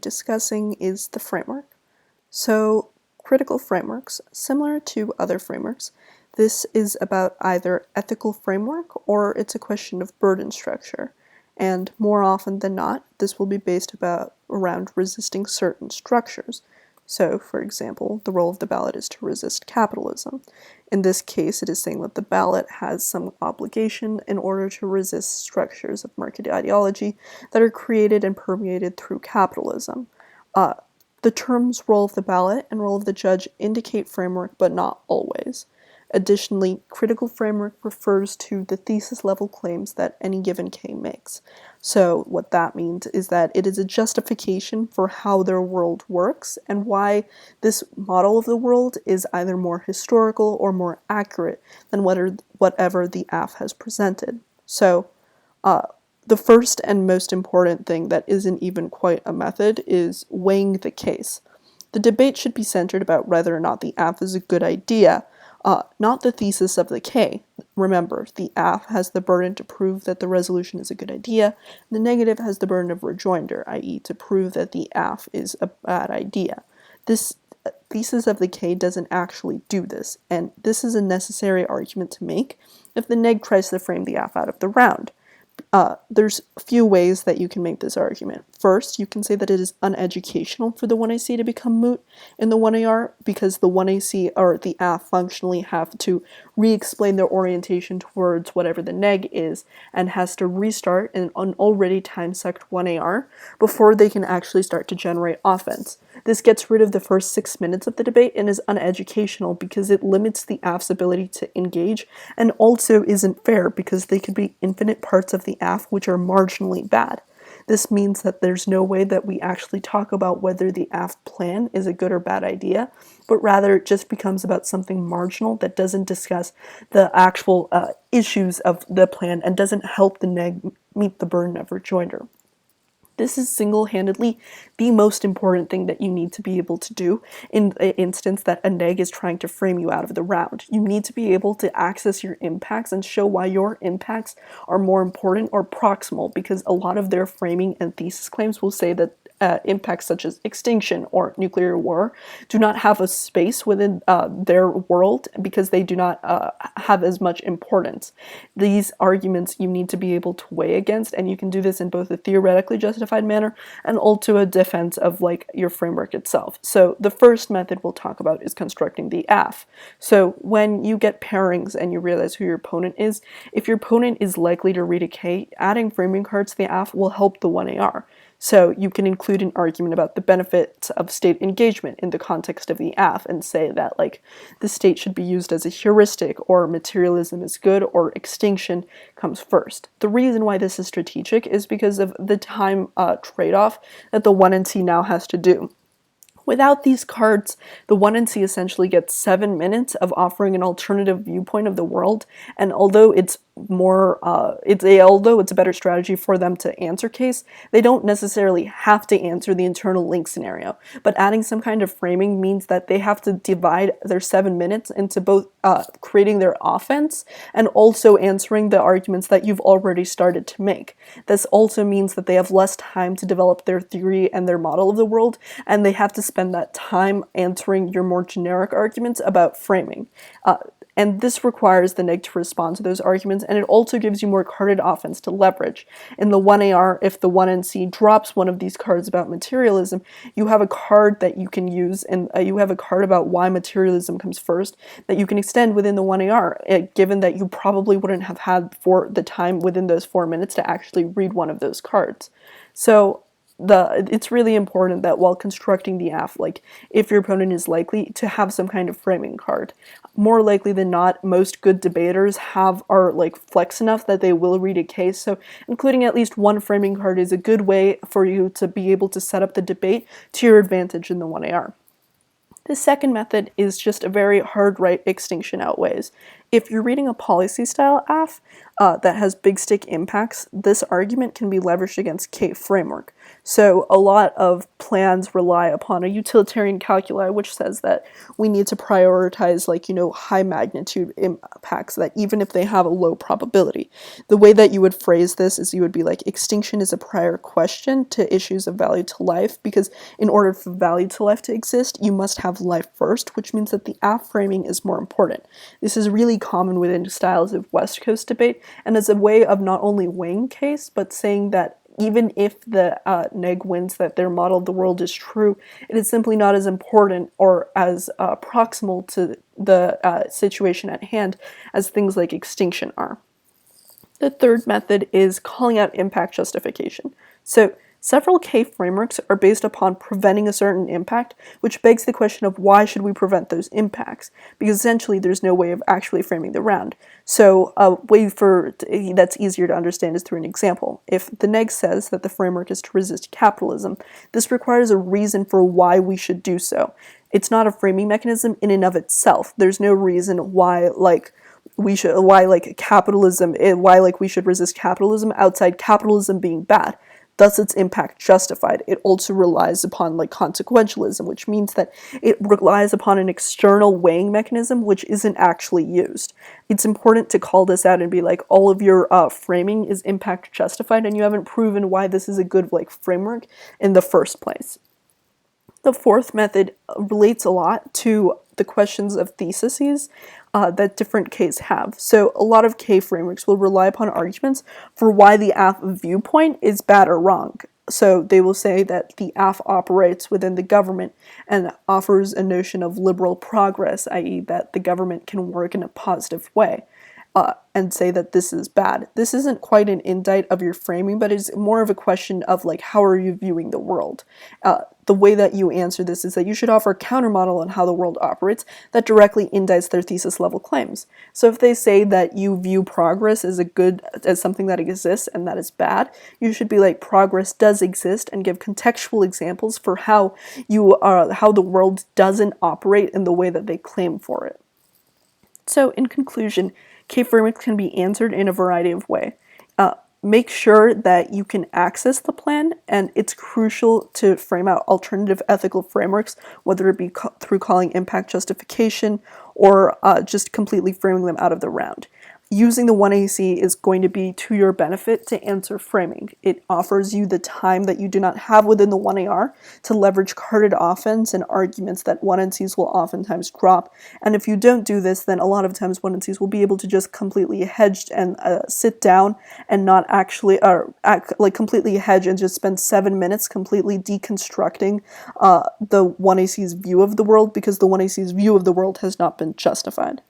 discussing is the framework. So, critical frameworks, similar to other frameworks, this is about either ethical framework or it's a question of burden structure. And more often than not, this will be based around resisting certain structures. So, for example, the role of the ballot is to resist capitalism. In this case, it is saying that the ballot has some obligation in order to resist structures of market ideology that are created and permeated through capitalism. The terms role of the ballot and role of the judge indicate framework, but not always. Additionally, critical framework refers to the thesis-level claims that any given K makes. So what that means is that it is a justification for how their world works and why this model of the world is either more historical or more accurate than whatever the AF has presented. So, the first and most important thing that isn't even quite a method is weighing the case. The debate should be centered about whether or not the AF is a good idea, not the thesis of the K. Remember, the AF has the burden to prove that the resolution is a good idea, and the negative has the burden of rejoinder, i.e. to prove that the AF is a bad idea. This thesis of the K doesn't actually do this, and this is a necessary argument to make if the neg tries to frame the AF out of the round. There's a few ways that you can make this argument. First, you can say that it is uneducational for the 1AC to become moot in the 1AR because the 1AC or the AF functionally have to re-explain their orientation towards whatever the neg is and has to restart in an already time-sucked 1AR before they can actually start to generate offense. This gets rid of the first 6 minutes of the debate and is uneducational because it limits the AF's ability to engage and also isn't fair because they could be infinite parts of the AF which are marginally bad. This means that there's no way that we actually talk about whether the AF plan is a good or bad idea, but rather it just becomes about something marginal that doesn't discuss the actual issues of the plan and doesn't help the neg meet the burden of rejoinder. This is single-handedly the most important thing that you need to be able to do in the instance that a neg is trying to frame you out of the round. You need to be able to access your impacts and show why your impacts are more important or proximal, because a lot of their framing and thesis claims will say that impacts such as extinction or nuclear war do not have a space within their world because they do not have as much importance. These arguments you need to be able to weigh against, and you can do this in both a theoretically justified manner and also a defense of like your framework itself. So the first method we'll talk about is constructing the AF. So when you get pairings and you realize who your opponent is, if your opponent is likely to read a K, adding framing cards to the AF will help the 1AR. So you can include an argument about the benefits of state engagement in the context of the AF and say that like the state should be used as a heuristic, or materialism is good, or extinction comes first. The reason why this is strategic is because of the time trade-off that the 1NC now has to do. Without these cards, the 1NC essentially gets 7 minutes of offering an alternative viewpoint of the world, and although it's a better strategy for them to answer case, they don't necessarily have to answer the internal link scenario. But adding some kind of framing means that they have to divide their 7 minutes into both creating their offense and also answering the arguments that you've already started to make. This also means that they have less time to develop their theory and their model of the world, and they have to spend that time answering your more generic arguments about framing. And this requires the neg to respond to those arguments, and it also gives you more carded offense to leverage. In the 1AR, if the 1NC drops one of these cards about materialism, you have a card that you can use, and you have a card about why materialism comes first that you can extend within the 1AR, given that you probably wouldn't have had for the time within those 4 minutes to actually read one of those cards. So it's really important that while constructing the AF, like if your opponent is likely to have some kind of framing card, more likely than not, most good debaters are like flex enough that they will read a case. So including at least one framing card is a good way for you to be able to set up the debate to your advantage in the 1AR. The second method is just a very hard right extinction outweighs. If you're reading a policy-style AF that has big stick impacts, this argument can be leveraged against K framework. So a lot of plans rely upon a utilitarian calculi, which says that we need to prioritize, like, high magnitude impacts that even if they have a low probability. The way that you would phrase this is you would be like, extinction is a prior question to issues of value to life, because in order for value to life to exist, you must have life first, which means that the aft framing is more important. This is really common within styles of West Coast debate, and as a way of not only weighing case, but saying that even if the neg wins that their model of the world is true, it is simply not as important or as proximal to the situation at hand as things like extinction are. The third method is calling out impact justification. So several K frameworks are based upon preventing a certain impact, which begs the question of why should we prevent those impacts? Because essentially there's no way of actually framing the round. So a way that's easier to understand is through an example. If the neg says that the framework is to resist capitalism, this requires a reason for why we should do so. It's not a framing mechanism in and of itself. There's no reason why, we should resist capitalism outside capitalism being bad. Thus its impact justified. It also relies upon consequentialism, which means that it relies upon an external weighing mechanism which isn't actually used. It's important to call this out and be like, all of your framing is impact justified and you haven't proven why this is a good framework in the first place. The fourth method relates a lot to the questions of theses that different Ks have. So a lot of K frameworks will rely upon arguments for why the AF viewpoint is bad or wrong. So they will say that the AF operates within the government and offers a notion of liberal progress, i.e. that the government can work in a positive way. And say that this is bad. This isn't quite an indict of your framing, but it's more of a question of how are you viewing the world? The way that you answer this is that you should offer a countermodel on how the world operates that directly indicts their thesis level claims. So if they say that you view progress as something that exists and that is bad, you should be like, progress does exist, and give contextual examples for how the world doesn't operate in the way that they claim for it. So in conclusion, K frameworks can be answered in a variety of ways. Make sure that you can access the plan, and it's crucial to frame out alternative ethical frameworks, whether it be through calling impact justification or just completely framing them out of the round. Using the 1AC is going to be to your benefit to answer framing. It offers you the time that you do not have within the 1AR to leverage carded offense and arguments that 1NCs will oftentimes drop. And if you don't do this, then a lot of times 1NCs will be able to just completely hedge and sit down and not actually, completely hedge and just spend 7 minutes completely deconstructing the 1AC's view of the world, because the 1AC's view of the world has not been justified.